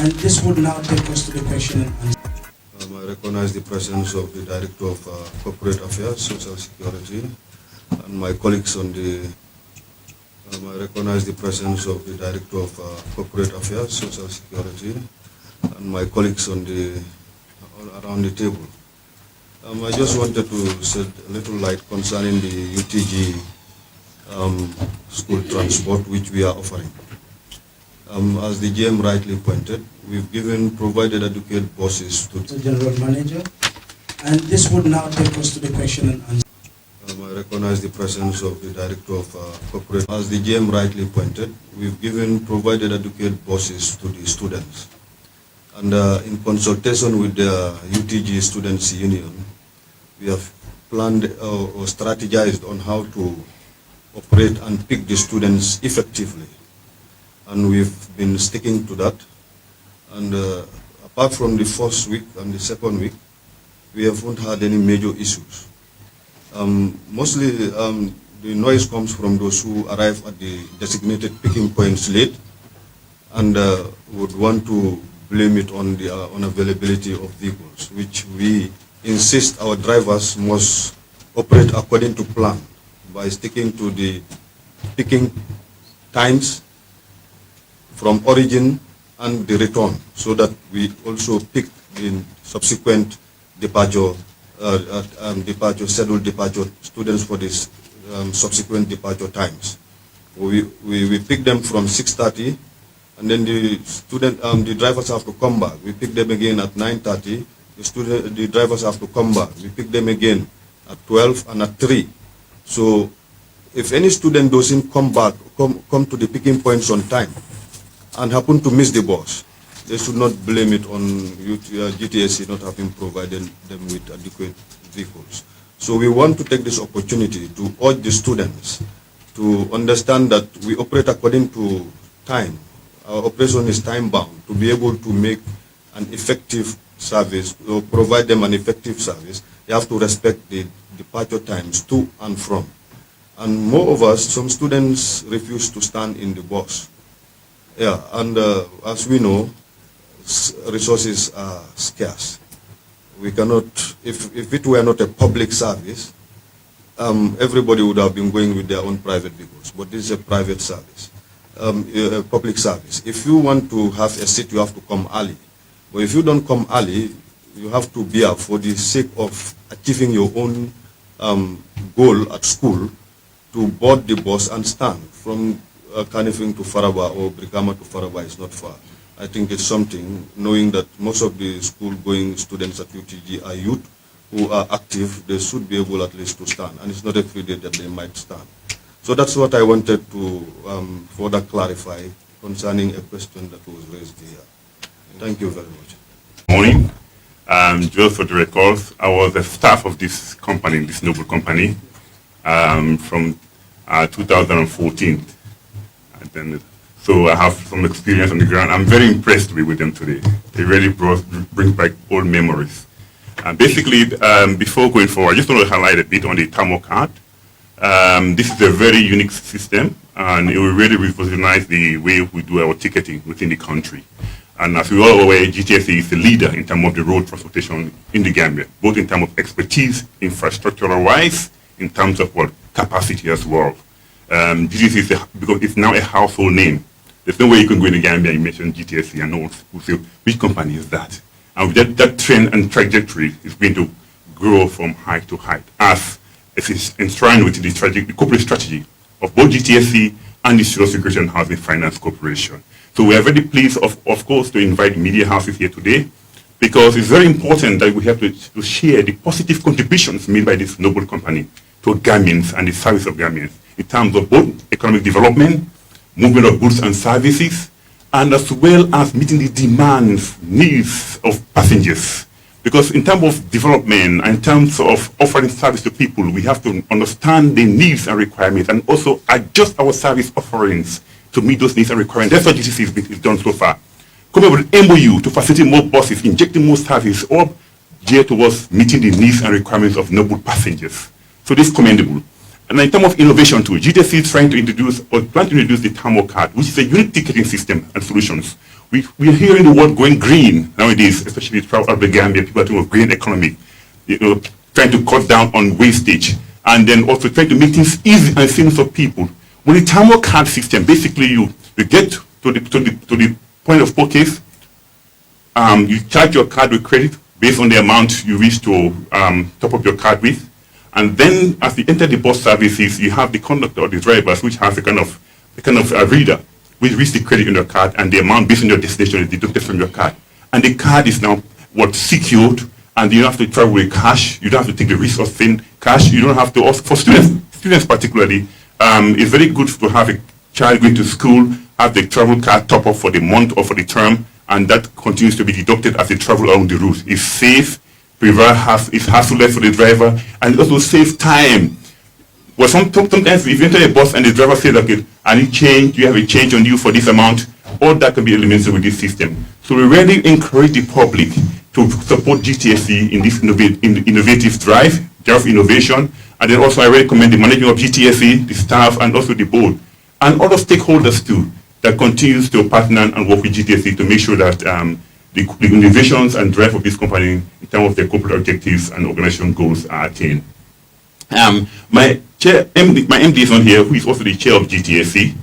And this would now take us to the question and answer. I recognize the presence of the Director of Corporate Affairs, Social Security, and my colleagues on the. I recognize the presence of the Director of Corporate Affairs, Social Security, and my colleagues on the around the table. I just wanted to shed a little light concerning the UTG school transport which we are offering. As the GM rightly pointed, we've provided adequate buses to the General Manager, and this would now take us to the question and answer. I recognize the presence of the Director of Corporate. As the GM rightly pointed, we've provided adequate buses to the students. And in consultation with the UTG Students Union, we have planned or strategized on how to operate and pick the students effectively. And we've been sticking to that. And apart from the first week and the second week, we haven't had any major issues. Mostly the noise comes from those who arrive at the designated picking points late and would want to blame it on the unavailability of vehicles, which we insist our drivers must operate according to plan by sticking to the picking times from origin and the return, so that we also pick the subsequent departure, scheduled departure students for this subsequent departure times. We pick them from 6:30, and then the drivers have to come back. We pick them again at 9:30. The drivers have to come back. We pick them again at 12 and at 3. So if any student doesn't come to the picking points on time and happen to miss the bus, they should not blame it on GTS not having provided them with adequate vehicles. So we want to take this opportunity to urge the students to understand that we operate according to time. Our operation is time bound. To be able to make an effective service or provide them an effective service, they have to respect the departure times to and from. And moreover, some students refuse to stand in the bus. Yeah, and as we know, resources are scarce. We cannot, if it were not a public service, everybody would have been going with their own private vehicles. But this is a private service, a public service. If you want to have a seat, you have to come early. But if you don't come early, you have to be up for the sake of achieving your own goal at school to board the bus and stand. From Kanifing to Faraba or Brikama to Faraba is not far. I think it's something, knowing that most of the school-going students at UTG are youth who are active, they should be able at least to stand. And it's not every day that they might stand. So that's what I wanted to further clarify concerning a question that was raised here. Thank you very much. Morning. Just for the records, I was a staff of this company, this noble company, from 2014. So I have some experience on the ground. I'm very impressed to be with them today. It really brings back old memories. Basically, before going forward, I just want to highlight a bit on the thermal card. This is a very unique system, and it will really revolutionize the way we do our ticketing within the country. And as we all aware, GTS is the leader in terms of the road transportation in the Gambia, both in terms of expertise, infrastructural-wise, in terms of capacity as well. GTS is because it's now a household name. There's no way you can go in the Gambia and mention GTS and no one will say, which company is that? And that trend and trajectory is going to grow from height to height as it is enshrined within the corporate strategy of both GTSC and the Social Security and Housing Finance Corporation. So we are very pleased, of course, to invite media houses here today, because it's very important that we have to share the positive contributions made by this noble company to Gambians and the service of Gambians in terms of both economic development, movement of goods and services, and as well as meeting the demands, needs of passengers. Because in terms of development, and in terms of offering service to people, we have to understand the needs and requirements and also adjust our service offerings to meet those needs and requirements. That's what GTC has done so far. Coming up with MOU to facilitate more buses, injecting more service, or geared towards meeting the needs and requirements of noble passengers. So this is commendable. And in terms of innovation too, GTC is trying to introduce the thermal card, which is a unique ticketing system and solutions, we're hearing the word going green nowadays, especially throughout the Gambia. People are talking of green economy, trying to cut down on wastage, and then also trying to make things easy and simple for people. With the thermal card system, basically you get to the point of purchase. You charge your card with credit based on the amount you wish to top up your card with. And then as you enter the bus services, you have the conductor or the drivers, which has a kind of a reader, which reads the credit on your card, and the amount based on your destination is deducted from your card. And the card is now secured, and you don't have to travel with cash. You don't have to take the risk of thin cash. You don't have to ask for students particularly. It's very good to have a child going to school, have the travel card top up for the month or for the term, and that continues to be deducted as they travel along the route. It's safe, it's hassleless for the driver, and it also saves time. Well, sometimes if you enter a bus and the driver says, okay, I need change, you have a change on you for this amount, all that can be eliminated with this system. So we really encourage the public to support GTSC in this innovative drive of innovation. And then also I recommend the management of GTSC, the staff, and also the board, and other stakeholders too, that continues to partner and work with GTSC to make sure that the innovations and drive of this company in terms of their corporate objectives and organization goals are attained. My MD is on here, who is also the chair of GTSC,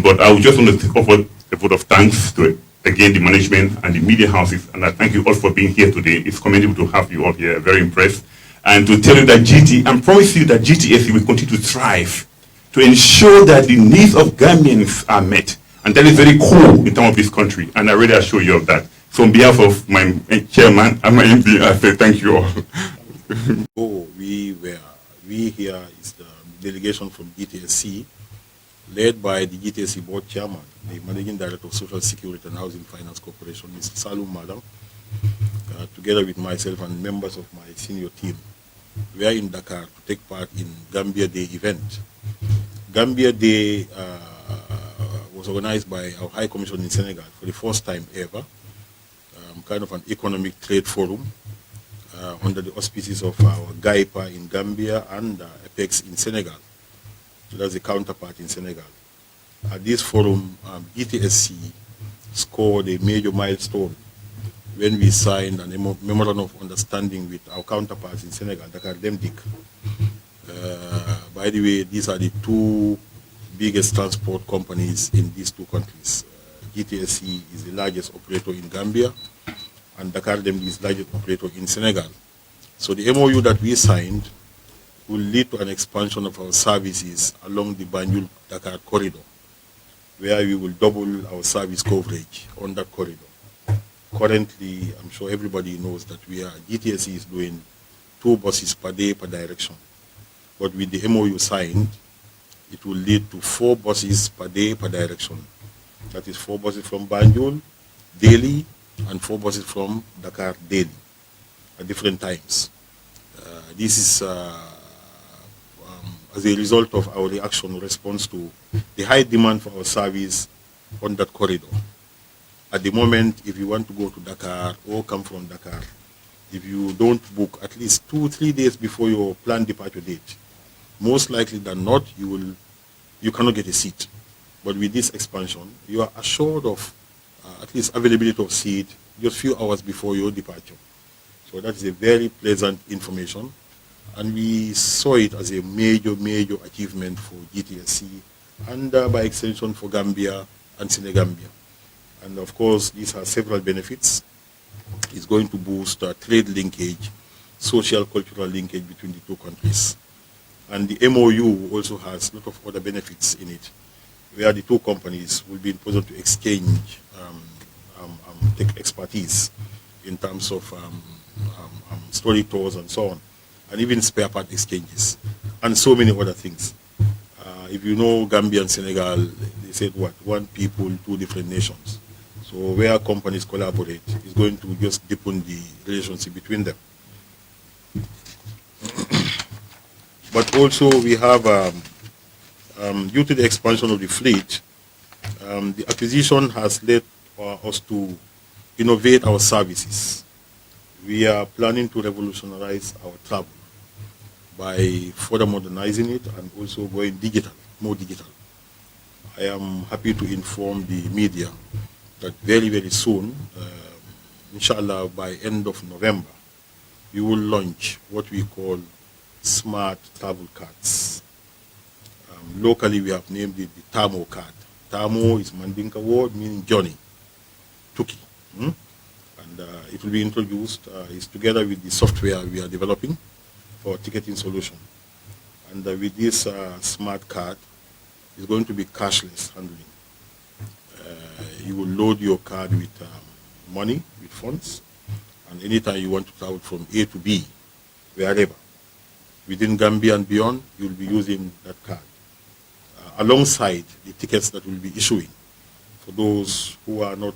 but I would just want to offer a vote of thanks to, again, the management and the media houses, and I thank you all for being here today. It's commendable to have you all here, very impressed, and to tell you that I promise you that GTSC will continue to thrive to ensure that the needs of Gambians are met, and that is very cool in terms of this country, and I really assure you of that. So on behalf of my chairman and my MD, I say thank you all. We here is the delegation from GTSC, led by the GTSC board chairman, the managing director of Social Security and Housing Finance Corporation, Mr. Salum Madam, together with myself and members of my senior team. We are in Dakar to take part in Gambia Day event. Gambia Day was organized by our High Commission in Senegal for the first time ever, kind of an economic trade forum under the auspices of our GAIPA in Gambia and Apex in Senegal. So that's the counterpart in Senegal. At this forum, GTSC scored a major milestone when we signed a memorandum of understanding with our counterparts in Senegal, Dakar Demdik. By the way, these are the two biggest transport companies in these two countries. GTSC is the largest operator in Gambia, and Dakar Demdik is the largest operator in Senegal. So the MOU that we signed will lead to an expansion of our services along the Banjul-Dakar corridor, where we will double our service coverage on that corridor. Currently, I'm sure everybody knows that GTSC is doing 2 buses per day per direction. But with the MOU signed, it will lead to 4 buses per day per direction. That is 4 buses from Banjul daily and 4 buses from Dakar daily at different times. This is as a result of our response to the high demand for our service on that corridor. At the moment, if you want to go to Dakar or come from Dakar, if you don't book at least 2-3 days before your planned departure date, most likely than not, you cannot get a seat. But with this expansion, you are assured of at least availability of seat just a few hours before your departure. So that is a very pleasant information, and we saw it as a major achievement for GTSC and by extension for Gambia and Senegambia. And of course, these have several benefits. It's going to boost trade linkage, social, cultural linkage between the two countries. And the MOU also has a lot of other benefits in it, where the two companies will be in position to exchange tech expertise in terms of story tours and so on, and even spare part exchanges, and so many other things. If you know Gambia and Senegal, they said what? 1 people, 2 different nations. So where companies collaborate is going to just deepen the relationship between them. But also we have, due to the expansion of the fleet, the acquisition has led us to innovate our services. We are planning to revolutionize our travel by further modernizing it and also going digital, more digital. I am happy to inform the media that very, very soon, inshallah, by end of November, we will launch what we call smart travel cards. Locally, we have named it the Tamo card. Tamo is Mandinka word meaning journey, Tuki. And it will be introduced, it's together with the software we are developing for ticketing solution. And with this smart card, it's going to be cashless handling. You will load your card with money, with funds, and anytime you want to travel from A to B, wherever, within Gambia and beyond, you will be using that card. Alongside the tickets that we'll be issuing for those who are not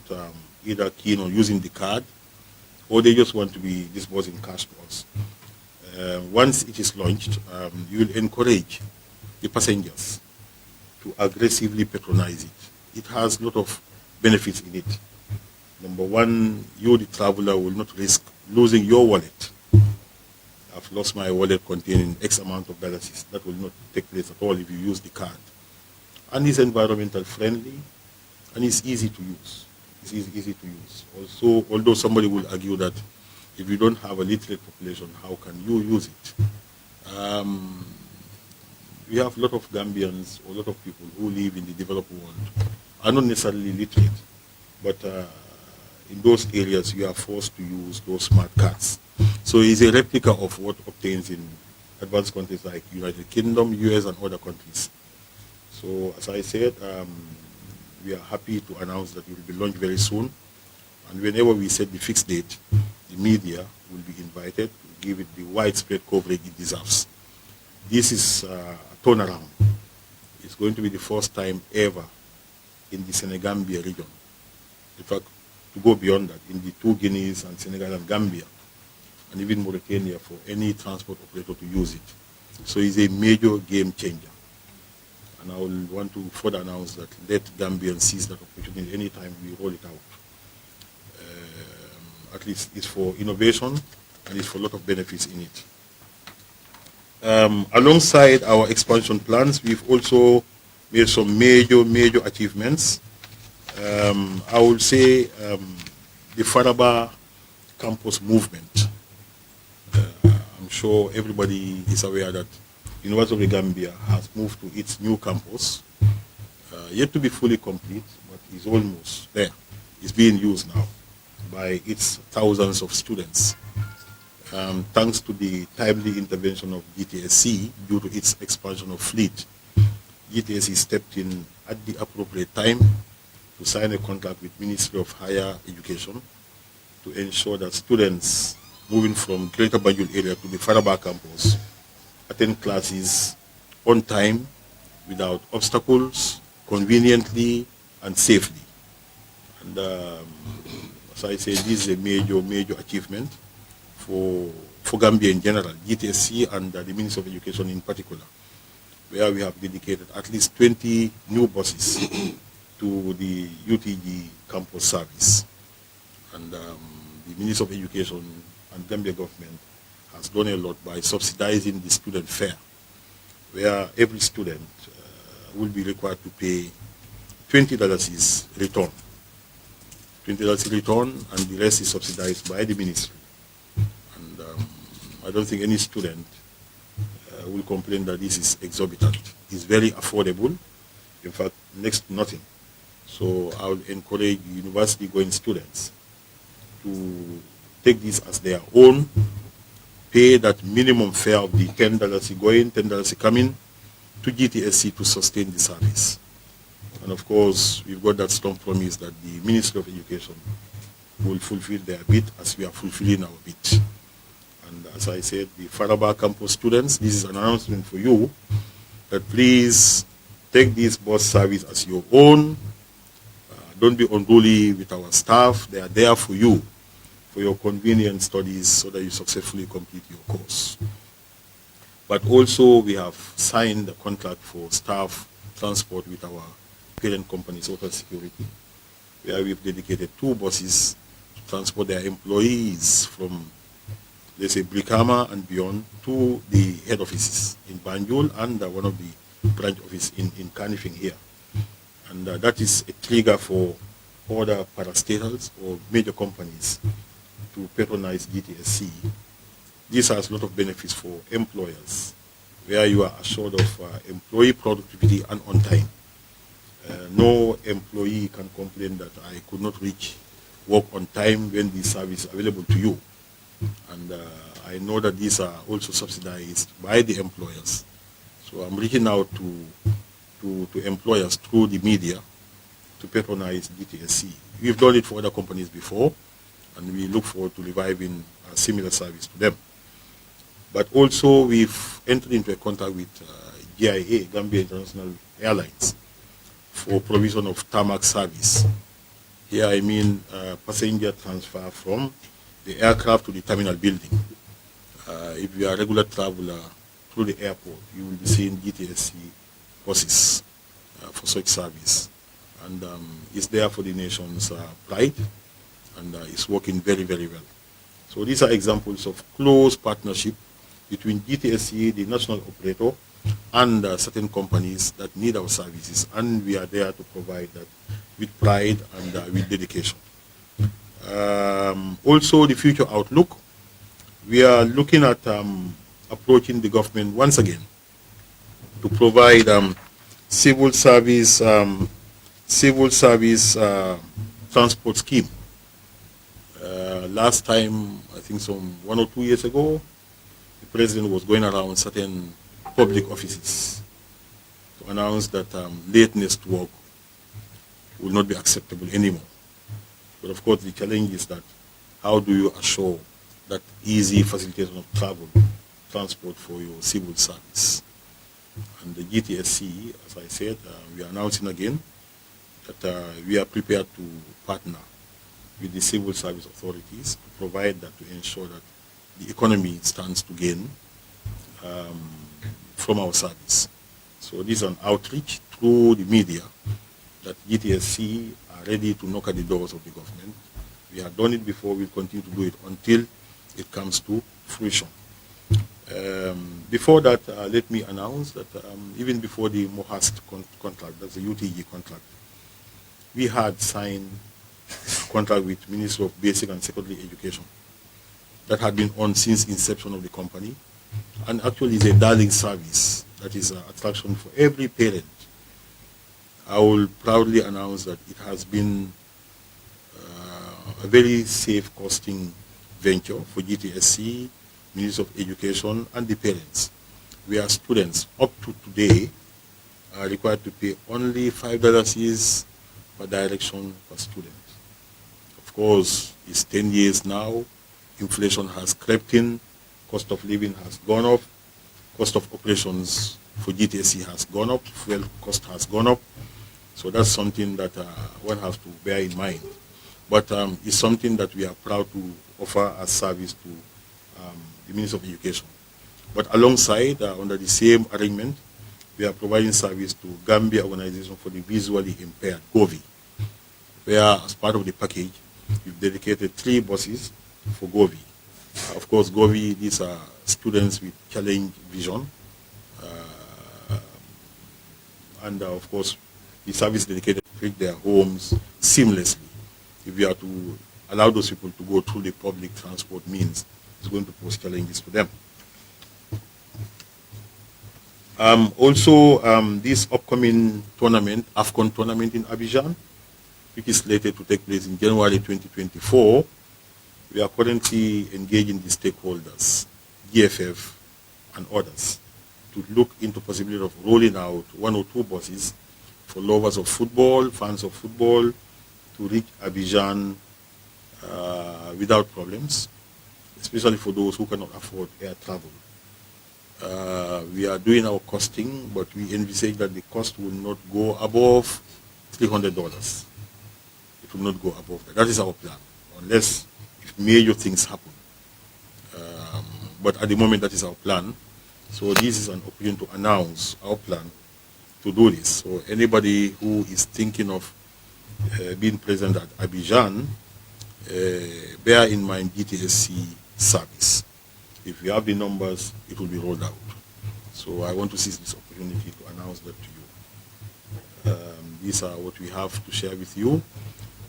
either keen on using the card or they just want to be disbursing cash to us. Once it is launched, you will encourage the passengers to aggressively patronize it. It has a lot of benefits in it. Number one, you, the traveler, will not risk losing your wallet. I've lost my wallet containing X amount of dollars. That will not take place at all if you use the card. And it's environmental friendly, and it's easy to use. It's easy to use. Also, although somebody will argue that if you don't have a literate population, how can you use it? We have a lot of Gambians, or a lot of people who live in the developed world, are not necessarily literate, but in those areas you are forced to use those smart cards. So it's a replica of what obtains in advanced countries like United Kingdom, US, and other countries. So as I said, we are happy to announce that it will be launched very soon. And whenever we set the fixed date, the media will be invited to give it the widespread coverage it deserves. This is a turnaround. It's going to be the first time ever in the Senegambia region. In fact, to go beyond that, in the two Guineas and Senegal and Gambia, and even Mauritania, for any transport operator to use it. So it's a major game changer. And I will want to further announce that let Gambians seize that opportunity anytime we roll it out. At least it's for innovation and it's for a lot of benefits in it. Alongside our expansion plans, we've also made some major achievements. I would say the Faraba campus movement. I'm sure everybody is aware that University of the Gambia has moved to its new campus, yet to be fully complete, but is almost there. It's being used now by its thousands of students. Thanks to the timely intervention of GTSC due to its expansion of fleet, GTSC stepped in at the appropriate time to sign a contract with Ministry of Higher Education to ensure that students moving from Greater Banjul area to the Faraba campus attend classes on time, without obstacles, conveniently, and safely. And as I say, this is a major achievement for Gambia in general, GTSC and the Ministry of Education in particular, where we have dedicated at least 20 new buses to the UTG campus service. And the Ministry of Education and Gambia government has done a lot by subsidizing the student fare, where every student will be required to pay $20 is return. $20 return, and the rest is subsidized by the ministry. And I don't think any student will complain that this is exorbitant. It's very affordable, in fact, next to nothing. So I would encourage university-going students to take this as their own, pay that minimum fare of the $10 going, $10 coming to GTSC to sustain the service. And of course, we've got that strong promise that the Ministry of Education will fulfill their bit as we are fulfilling our bit. And as I said, the Faraba campus students, this is an announcement for you that please take this bus service as your own. Don't be unruly with our staff. They are there for you, for your convenient studies, so that you successfully complete your course. But also, we have signed a contract for staff transport with our parent company, Social Security, where we've dedicated 2 buses to transport their employees from, let's say, Brikama and beyond to the head offices in Banjul and one of the branch offices in Kanifing here. And that is a trigger for other parastatals or major companies to patronize GTSC. This has a lot of benefits for employers, where you are assured of employee productivity and on time. No employee can complain that I could not reach work on time when the service is available to you. And I know that these are also subsidized by the employers. So I'm reaching out to employers through the media to patronize GTSC. We've done it for other companies before, and we look forward to reviving a similar service to them. But also we've entered into a contract with GIA, Gambia International Airlines, for provision of tarmac service. Here I mean passenger transfer from the aircraft to the terminal building. If you are a regular traveler through the airport, you will be seeing GTSC buses for such service. And it's there for the nation's pride, and it's working very, very well. So these are examples of close partnership between GTSC, the national operator, and certain companies that need our services, and we are there to provide that with pride and with dedication. Also, the future outlook, we are looking at approaching the government once again to provide civil service transport scheme. Last time, I think some 1 or 2 years ago, the president was going around certain public offices to announce that lateness to work will not be acceptable anymore. But of course, the challenge is that how do you assure that easy facilitation of travel, transport for your civil service? And the GTSC, as I said, we are announcing again that we are prepared to partner with the civil service authorities to provide that, to ensure that the economy stands to gain from our service. So this is an outreach through the media that GTSC are ready to knock at the doors of the government. We have done it before, we'll continue to do it until it comes to fruition. Before that, let me announce that even before the MOHAST contract, that's the UTG contract, we had signed a contract with Ministry of Basic and Secondary Education that had been on since inception of the company, and actually is a darling service that is an attraction for every parent. I will proudly announce that it has been a very safe costing venture for GTSC, Ministry of Education, and the parents. We are students up to today are required to pay only $5 per direction per student. Of course, it's 10 years now. Inflation has crept in. Cost of living has gone up. Cost of operations for GTSC has gone up. Fuel cost has gone up. So that's something that one has to bear in mind. But it's something that we are proud to offer as service to the Ministry of Education. But alongside, under the same arrangement, we are providing service to Gambia Organization for the Visually Impaired, GOVI, where as part of the package, we've dedicated 3 buses for GOVI. Of course, GOVI, these are students with challenged vision. And of course, the service dedicated to reach their homes seamlessly. If we are to allow those people to go through the public transport means, it's going to pose challenges to them. Also, this upcoming tournament, AFCON tournament in Abidjan, which is slated to take place in January 2024, we are currently engaging the stakeholders, GFF and others, to look into possibility of rolling out 1 or 2 buses for lovers of football, fans of football, to reach Abidjan without problems, especially for those who cannot afford air travel. We are doing our costing, but we envisage that the cost will not go above $300. It will not go above that. That is our plan, unless if major things happen. But at the moment, that is our plan. So this is an opportunity to announce our plan to do this. So anybody who is thinking of being present at Abidjan, bear in mind GTSC service. If you have the numbers, it will be rolled out. So I want to seize this opportunity to announce that to you. These are what we have to share with you.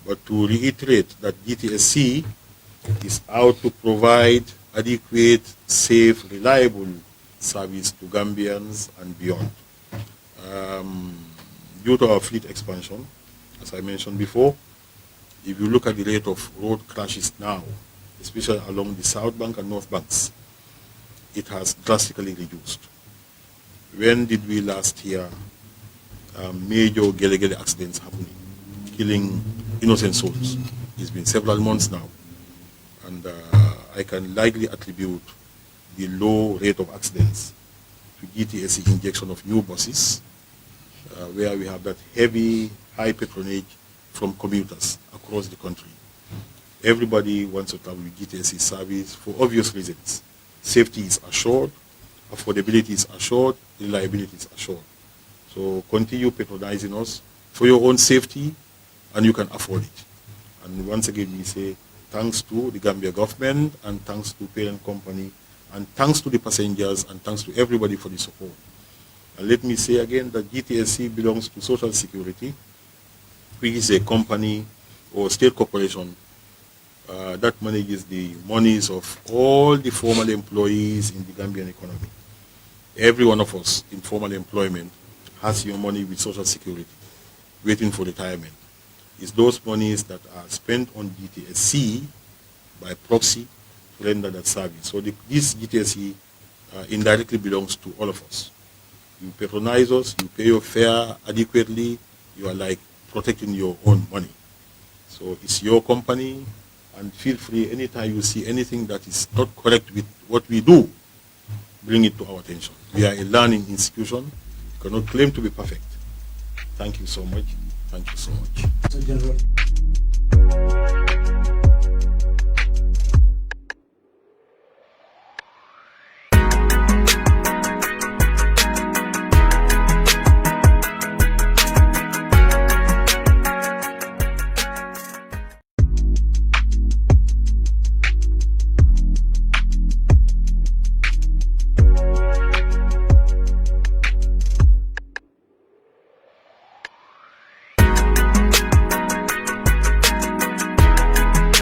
But to reiterate that GTSC is out to provide adequate, safe, reliable service to Gambians and beyond. Due to our fleet expansion, as I mentioned before, if you look at the rate of road crashes now, especially along the South Bank and North Banks, it has drastically reduced. When did we last hear major gele accidents happening, killing innocent souls? It's been several months now. And I can likely attribute the low rate of accidents to GTSC injection of new buses, where we have that heavy, high patronage from commuters across the country. Everybody wants to travel with GTSC service for obvious reasons. Safety is assured, affordability is assured, reliability is assured. So continue patronizing us for your own safety, and you can afford it. And once again, we say thanks to the Gambia government, and thanks to parent company, and thanks to the passengers, and thanks to everybody for the support. And let me say again that GTSC belongs to Social Security, which is a company or state corporation that manages the monies of all the formal employees in the Gambian economy. Every one of us in formal employment has your money with Social Security, waiting for retirement. It's those monies that are spent on GTSC by proxy to render that service. So this GTSC indirectly belongs to all of us. You patronize us, you pay your fare adequately, you are like protecting your own money. So it's your company, and feel free anytime you see anything that is not correct with what we do, bring it to our attention. We are a learning institution, cannot claim to be perfect. Thank you so much. Thank you so much. General.